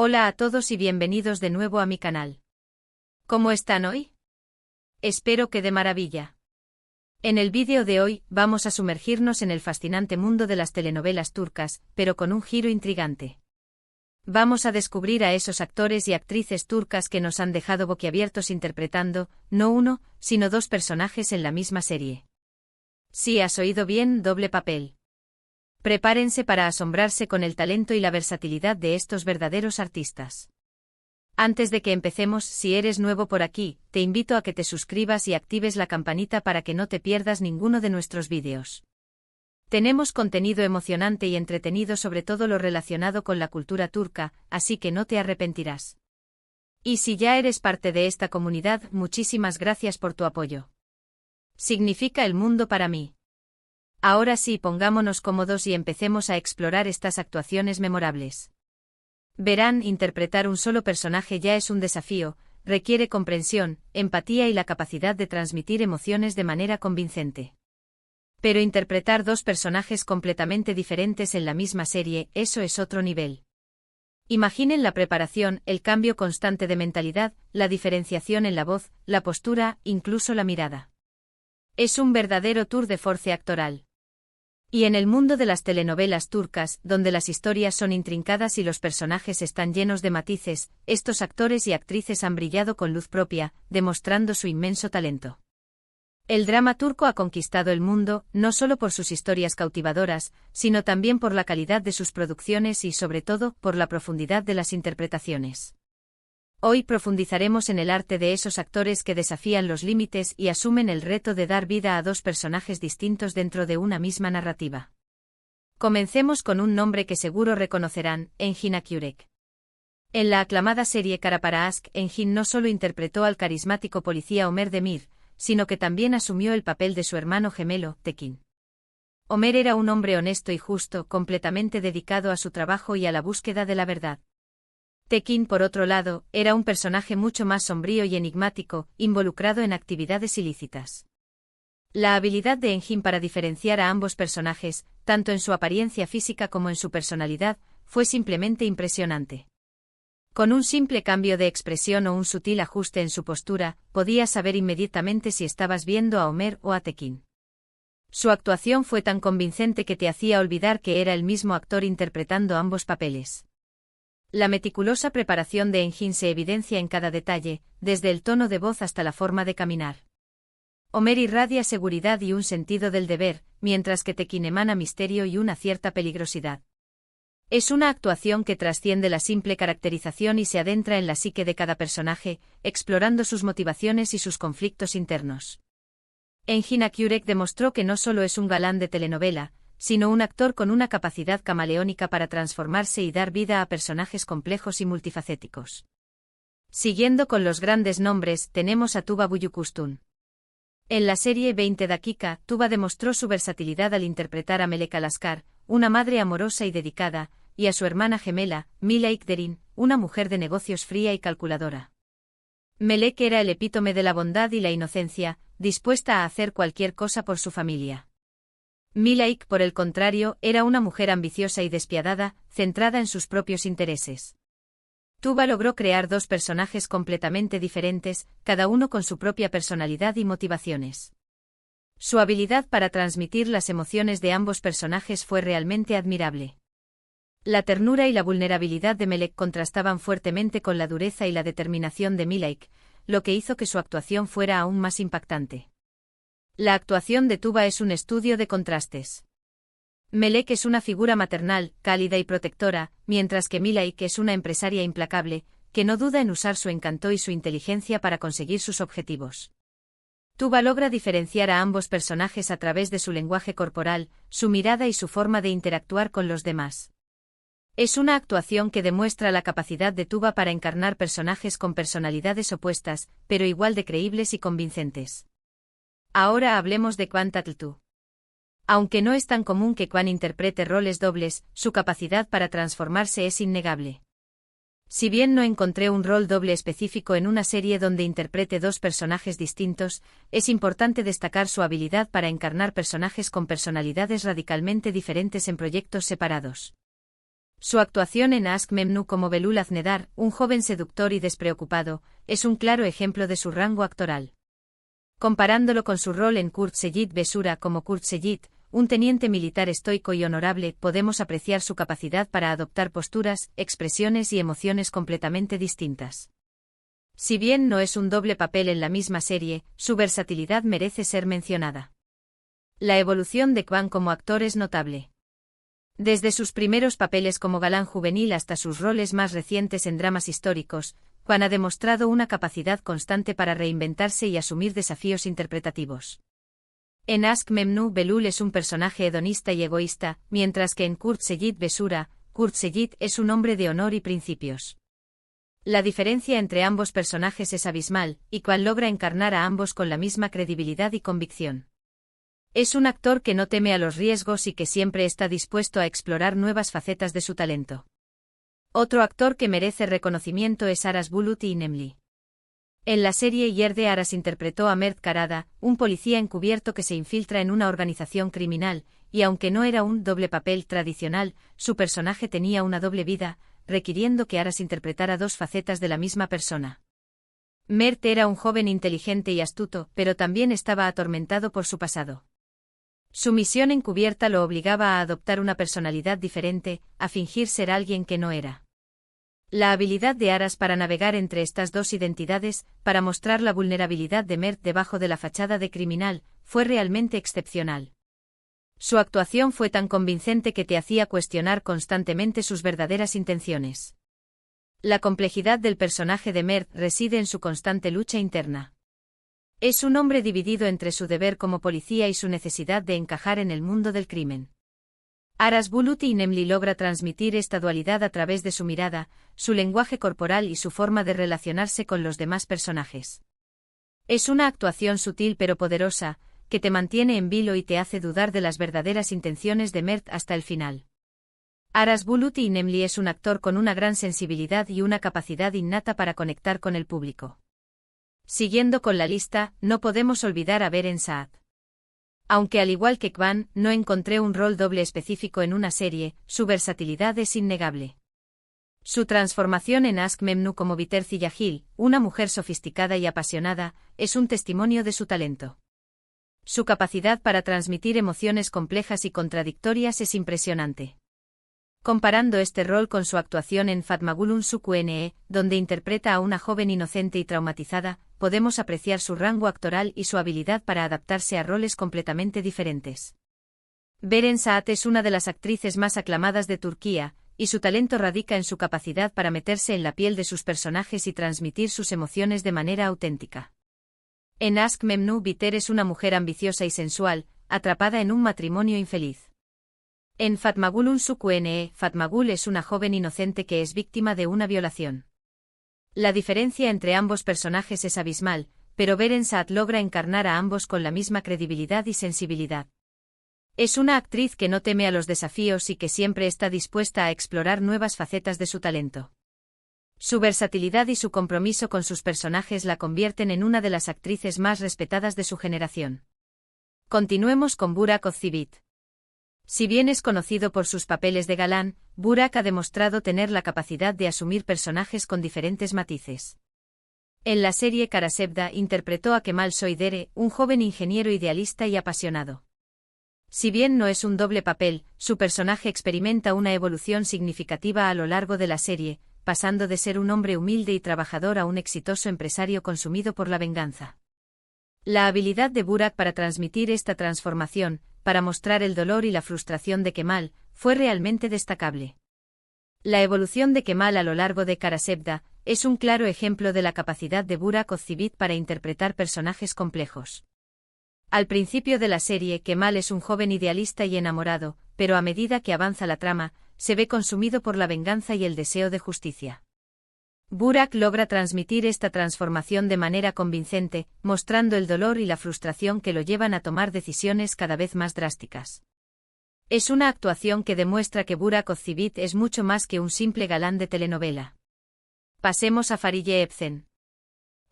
Hola a todos y bienvenidos de nuevo a mi canal. ¿Cómo están hoy? Espero que de maravilla. En el vídeo de hoy vamos a sumergirnos en el fascinante mundo de las telenovelas turcas, pero con un giro intrigante. Vamos a descubrir a esos actores y actrices turcas que nos han dejado boquiabiertos interpretando, no uno, sino dos personajes en la misma serie. Sí, has oído bien, doble papel. Prepárense para asombrarse con el talento y la versatilidad de estos verdaderos artistas. Antes de que empecemos, si eres nuevo por aquí, te invito a que te suscribas y actives la campanita para que no te pierdas ninguno de nuestros vídeos. Tenemos contenido emocionante y entretenido sobre todo lo relacionado con la cultura turca, así que no te arrepentirás. Y si ya eres parte de esta comunidad, muchísimas gracias por tu apoyo. Significa el mundo para mí. Ahora sí, pongámonos cómodos y empecemos a explorar estas actuaciones memorables. Verán, interpretar un solo personaje ya es un desafío, requiere comprensión, empatía y la capacidad de transmitir emociones de manera convincente. Pero interpretar dos personajes completamente diferentes en la misma serie, eso es otro nivel. Imaginen la preparación, el cambio constante de mentalidad, la diferenciación en la voz, la postura, incluso la mirada. Es un verdadero tour de force actoral. Y en el mundo de las telenovelas turcas, donde las historias son intrincadas y los personajes están llenos de matices, estos actores y actrices han brillado con luz propia, demostrando su inmenso talento. El drama turco ha conquistado el mundo, no solo por sus historias cautivadoras, sino también por la calidad de sus producciones y, sobre todo, por la profundidad de las interpretaciones. Hoy profundizaremos en el arte de esos actores que desafían los límites y asumen el reto de dar vida a dos personajes distintos dentro de una misma narrativa. Comencemos con un nombre que seguro reconocerán, Engin Akyurek. En la aclamada serie Kara para Aşk, Engin no solo interpretó al carismático policía Ömer Demir, sino que también asumió el papel de su hermano gemelo, Tekin. Ömer era un hombre honesto y justo, completamente dedicado a su trabajo y a la búsqueda de la verdad. Tekin, por otro lado, era un personaje mucho más sombrío y enigmático, involucrado en actividades ilícitas. La habilidad de Engin para diferenciar a ambos personajes, tanto en su apariencia física como en su personalidad, fue simplemente impresionante. Con un simple cambio de expresión o un sutil ajuste en su postura, podías saber inmediatamente si estabas viendo a Ömer o a Tekin. Su actuación fue tan convincente que te hacía olvidar que era el mismo actor interpretando ambos papeles. La meticulosa preparación de Engin se evidencia en cada detalle, desde el tono de voz hasta la forma de caminar. Ömer irradia seguridad y un sentido del deber, mientras que Tekin emana misterio y una cierta peligrosidad. Es una actuación que trasciende la simple caracterización y se adentra en la psique de cada personaje, explorando sus motivaciones y sus conflictos internos. Engin Akyurek demostró que no solo es un galán de telenovela, sino un actor con una capacidad camaleónica para transformarse y dar vida a personajes complejos y multifacéticos. Siguiendo con los grandes nombres, tenemos a Tuba Büyüküstün. En la serie 20 Dakika, Tuba demostró su versatilidad al interpretar a Melek Alaskar, una madre amorosa y dedicada, y a su hermana gemela, Mila Ikderin, una mujer de negocios fría y calculadora. Melek era el epítome de la bondad y la inocencia, dispuesta a hacer cualquier cosa por su familia. Milaik, por el contrario, era una mujer ambiciosa y despiadada, centrada en sus propios intereses. Tuba logró crear dos personajes completamente diferentes, cada uno con su propia personalidad y motivaciones. Su habilidad para transmitir las emociones de ambos personajes fue realmente admirable. La ternura y la vulnerabilidad de Melek contrastaban fuertemente con la dureza y la determinación de Milaik, lo que hizo que su actuación fuera aún más impactante. La actuación de Tuba es un estudio de contrastes. Melek es una figura maternal, cálida y protectora, mientras que Milaik es una empresaria implacable, que no duda en usar su encanto y su inteligencia para conseguir sus objetivos. Tuba logra diferenciar a ambos personajes a través de su lenguaje corporal, su mirada y su forma de interactuar con los demás. Es una actuación que demuestra la capacidad de Tuba para encarnar personajes con personalidades opuestas, pero igual de creíbles y convincentes. Ahora hablemos de Kwan Tatltu. Aunque no es tan común que Kwan interprete roles dobles, su capacidad para transformarse es innegable. Si bien no encontré un rol doble específico en una serie donde interprete dos personajes distintos, es importante destacar su habilidad para encarnar personajes con personalidades radicalmente diferentes en proyectos separados. Su actuación en Aşk Memnu como Belul Aznedar, un joven seductor y despreocupado, es un claro ejemplo de su rango actoral. Comparándolo con su rol en Kurt Seyit Besura como Kurt Seyit, un teniente militar estoico y honorable, podemos apreciar su capacidad para adoptar posturas, expresiones y emociones completamente distintas. Si bien no es un doble papel en la misma serie, su versatilidad merece ser mencionada. La evolución de Kwan como actor es notable. Desde sus primeros papeles como galán juvenil hasta sus roles más recientes en dramas históricos, Kwan ha demostrado una capacidad constante para reinventarse y asumir desafíos interpretativos. En Aşk Memnu, Belul es un personaje hedonista y egoísta, mientras que en Kurt Seyit Besura, Kurt Seyit es un hombre de honor y principios. La diferencia entre ambos personajes es abismal, y Kwan logra encarnar a ambos con la misma credibilidad y convicción. Es un actor que no teme a los riesgos y que siempre está dispuesto a explorar nuevas facetas de su talento. Otro actor que merece reconocimiento es Aras Bulut İynemli. En la serie Yerde Aras interpretó a Mert Karada, un policía encubierto que se infiltra en una organización criminal, y aunque no era un doble papel tradicional, su personaje tenía una doble vida, requiriendo que Aras interpretara dos facetas de la misma persona. Mert era un joven inteligente y astuto, pero también estaba atormentado por su pasado. Su misión encubierta lo obligaba a adoptar una personalidad diferente, a fingir ser alguien que no era. La habilidad de Aras para navegar entre estas dos identidades, para mostrar la vulnerabilidad de Mert debajo de la fachada de criminal, fue realmente excepcional. Su actuación fue tan convincente que te hacía cuestionar constantemente sus verdaderas intenciones. La complejidad del personaje de Mert reside en su constante lucha interna. Es un hombre dividido entre su deber como policía y su necesidad de encajar en el mundo del crimen. Aras Bulut İynemli logra transmitir esta dualidad a través de su mirada, su lenguaje corporal y su forma de relacionarse con los demás personajes. Es una actuación sutil pero poderosa, que te mantiene en vilo y te hace dudar de las verdaderas intenciones de Mert hasta el final. Aras Bulut İynemli es un actor con una gran sensibilidad y una capacidad innata para conectar con el público. Siguiendo con la lista, no podemos olvidar a Beren Saat. Aunque al igual que Kwan, no encontré un rol doble específico en una serie, su versatilidad es innegable. Su transformación en Aşk Memnu como Biter Ziyagil, una mujer sofisticada y apasionada, es un testimonio de su talento. Su capacidad para transmitir emociones complejas y contradictorias es impresionante. Comparando este rol con su actuación en Fatmagulun Suku-Ne, donde interpreta a una joven inocente y traumatizada, podemos apreciar su rango actoral y su habilidad para adaptarse a roles completamente diferentes. Beren Saat es una de las actrices más aclamadas de Turquía, y su talento radica en su capacidad para meterse en la piel de sus personajes y transmitir sus emociones de manera auténtica. En Aşk Memnu, Biter es una mujer ambiciosa y sensual, atrapada en un matrimonio infeliz. En Fatmagulun Suku-Ne, Fatmagul es una joven inocente que es víctima de una violación. La diferencia entre ambos personajes es abismal, pero Beren Saat logra encarnar a ambos con la misma credibilidad y sensibilidad. Es una actriz que no teme a los desafíos y que siempre está dispuesta a explorar nuevas facetas de su talento. Su versatilidad y su compromiso con sus personajes la convierten en una de las actrices más respetadas de su generación. Continuemos con Burak Özçivit. Si bien es conocido por sus papeles de galán, Burak ha demostrado tener la capacidad de asumir personajes con diferentes matices. En la serie Karasevda interpretó a Kemal Soydere, un joven ingeniero idealista y apasionado. Si bien no es un doble papel, su personaje experimenta una evolución significativa a lo largo de la serie, pasando de ser un hombre humilde y trabajador a un exitoso empresario consumido por la venganza. La habilidad de Burak para transmitir esta transformación, para mostrar el dolor y la frustración de Kemal, fue realmente destacable. La evolución de Kemal a lo largo de Karasevda es un claro ejemplo de la capacidad de Burak Özçivit para interpretar personajes complejos. Al principio de la serie, Kemal es un joven idealista y enamorado, pero a medida que avanza la trama, se ve consumido por la venganza y el deseo de justicia. Burak logra transmitir esta transformación de manera convincente, mostrando el dolor y la frustración que lo llevan a tomar decisiones cada vez más drásticas. Es una actuación que demuestra que Burak Özçivit es mucho más que un simple galán de telenovela. Pasemos a Fariye Evcen.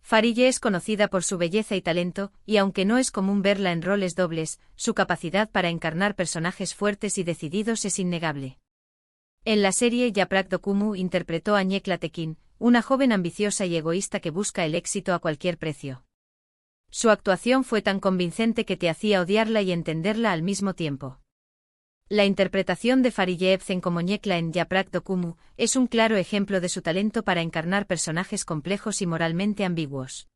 Fariye es conocida por su belleza y talento, y aunque no es común verla en roles dobles, su capacidad para encarnar personajes fuertes y decididos es innegable. En la serie Yaprak Dokumu interpretó a Nyekla Tekin, una joven ambiciosa y egoísta que busca el éxito a cualquier precio. Su actuación fue tan convincente que te hacía odiarla y entenderla al mismo tiempo. La interpretación de Fariye Evcen como Nyekla en Yaprak Dokumu es un claro ejemplo de su talento para encarnar personajes complejos y moralmente ambiguos.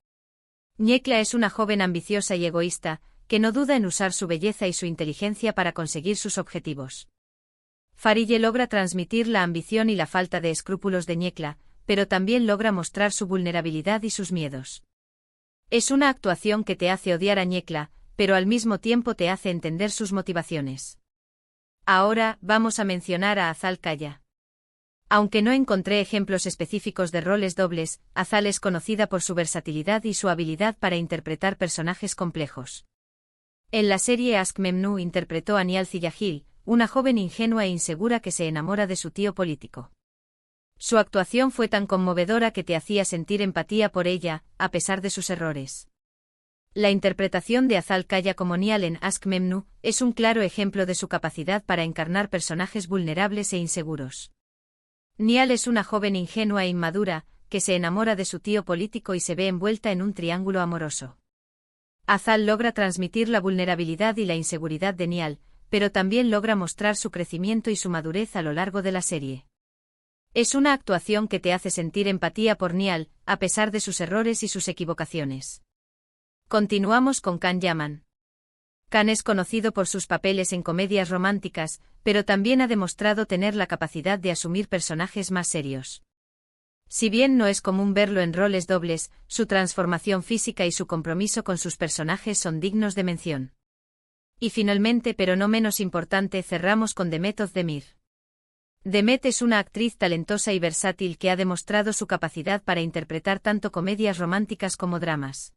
Nyekla es una joven ambiciosa y egoísta, que no duda en usar su belleza y su inteligencia para conseguir sus objetivos. Fariye logra transmitir la ambición y la falta de escrúpulos de Nyekla, pero también logra mostrar su vulnerabilidad y sus miedos. Es una actuación que te hace odiar a Nyekla, pero al mismo tiempo te hace entender sus motivaciones. Ahora, vamos a mencionar a Azal Kaya. Aunque no encontré ejemplos específicos de roles dobles, Azal es conocida por su versatilidad y su habilidad para interpretar personajes complejos. En la serie Ask Memnu interpretó a Nial Ziyagil, una joven ingenua e insegura que se enamora de su tío político. Su actuación fue tan conmovedora que te hacía sentir empatía por ella, a pesar de sus errores. La interpretación de Azal Kaya como Nial en Ask Memnu es un claro ejemplo de su capacidad para encarnar personajes vulnerables e inseguros. Nial es una joven ingenua e inmadura, que se enamora de su tío político y se ve envuelta en un triángulo amoroso. Azal logra transmitir la vulnerabilidad y la inseguridad de Nial, pero también logra mostrar su crecimiento y su madurez a lo largo de la serie. Es una actuación que te hace sentir empatía por Nial, a pesar de sus errores y sus equivocaciones. Continuamos con Can Yaman. Can es conocido por sus papeles en comedias románticas, pero también ha demostrado tener la capacidad de asumir personajes más serios. Si bien no es común verlo en roles dobles, su transformación física y su compromiso con sus personajes son dignos de mención. Y finalmente, pero no menos importante, cerramos con Demet Özdemir. Demet es una actriz talentosa y versátil que ha demostrado su capacidad para interpretar tanto comedias románticas como dramas.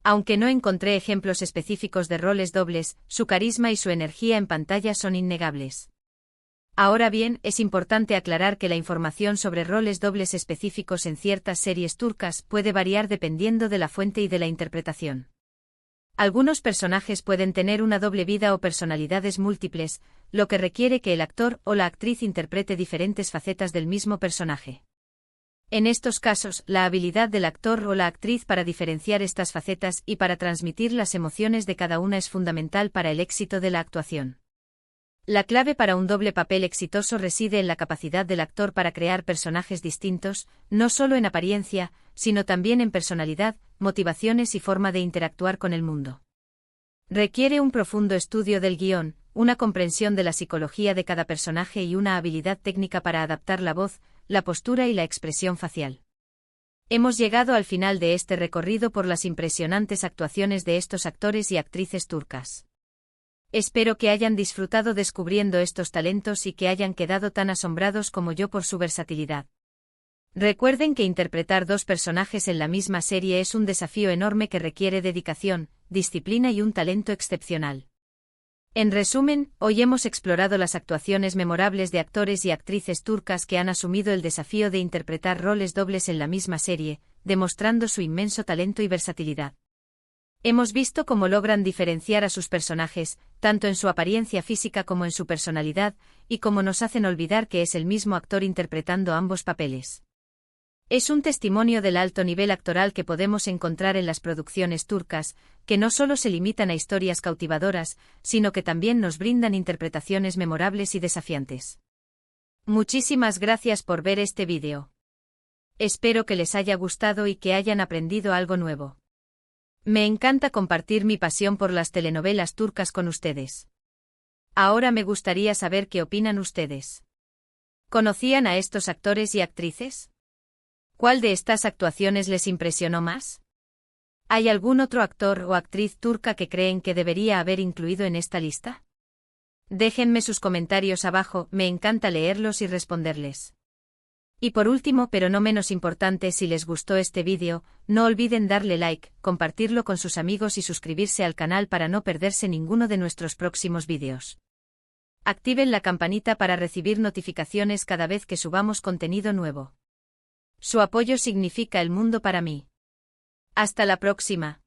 Aunque no encontré ejemplos específicos de roles dobles, su carisma y su energía en pantalla son innegables. Ahora bien, es importante aclarar que la información sobre roles dobles específicos en ciertas series turcas puede variar dependiendo de la fuente y de la interpretación. Algunos personajes pueden tener una doble vida o personalidades múltiples, lo que requiere que el actor o la actriz interprete diferentes facetas del mismo personaje. En estos casos, la habilidad del actor o la actriz para diferenciar estas facetas y para transmitir las emociones de cada una es fundamental para el éxito de la actuación. La clave para un doble papel exitoso reside en la capacidad del actor para crear personajes distintos, no solo en apariencia, sino también en personalidad, motivaciones y forma de interactuar con el mundo. Requiere un profundo estudio del guión, una comprensión de la psicología de cada personaje y una habilidad técnica para adaptar la voz, la postura y la expresión facial. Hemos llegado al final de este recorrido por las impresionantes actuaciones de estos actores y actrices turcas. Espero que hayan disfrutado descubriendo estos talentos y que hayan quedado tan asombrados como yo por su versatilidad. Recuerden que interpretar dos personajes en la misma serie es un desafío enorme que requiere dedicación, disciplina y un talento excepcional. En resumen, hoy hemos explorado las actuaciones memorables de actores y actrices turcas que han asumido el desafío de interpretar roles dobles en la misma serie, demostrando su inmenso talento y versatilidad. Hemos visto cómo logran diferenciar a sus personajes, tanto en su apariencia física como en su personalidad, y cómo nos hacen olvidar que es el mismo actor interpretando ambos papeles. Es un testimonio del alto nivel actoral que podemos encontrar en las producciones turcas, que no solo se limitan a historias cautivadoras, sino que también nos brindan interpretaciones memorables y desafiantes. Muchísimas gracias por ver este vídeo. Espero que les haya gustado y que hayan aprendido algo nuevo. Me encanta compartir mi pasión por las telenovelas turcas con ustedes. Ahora me gustaría saber qué opinan ustedes. ¿Conocían a estos actores y actrices? ¿Cuál de estas actuaciones les impresionó más? ¿Hay algún otro actor o actriz turca que creen que debería haber incluido en esta lista? Déjenme sus comentarios abajo, me encanta leerlos y responderles. Y por último, pero no menos importante, si les gustó este vídeo, no olviden darle like, compartirlo con sus amigos y suscribirse al canal para no perderse ninguno de nuestros próximos vídeos. Activen la campanita para recibir notificaciones cada vez que subamos contenido nuevo. Su apoyo significa el mundo para mí. Hasta la próxima.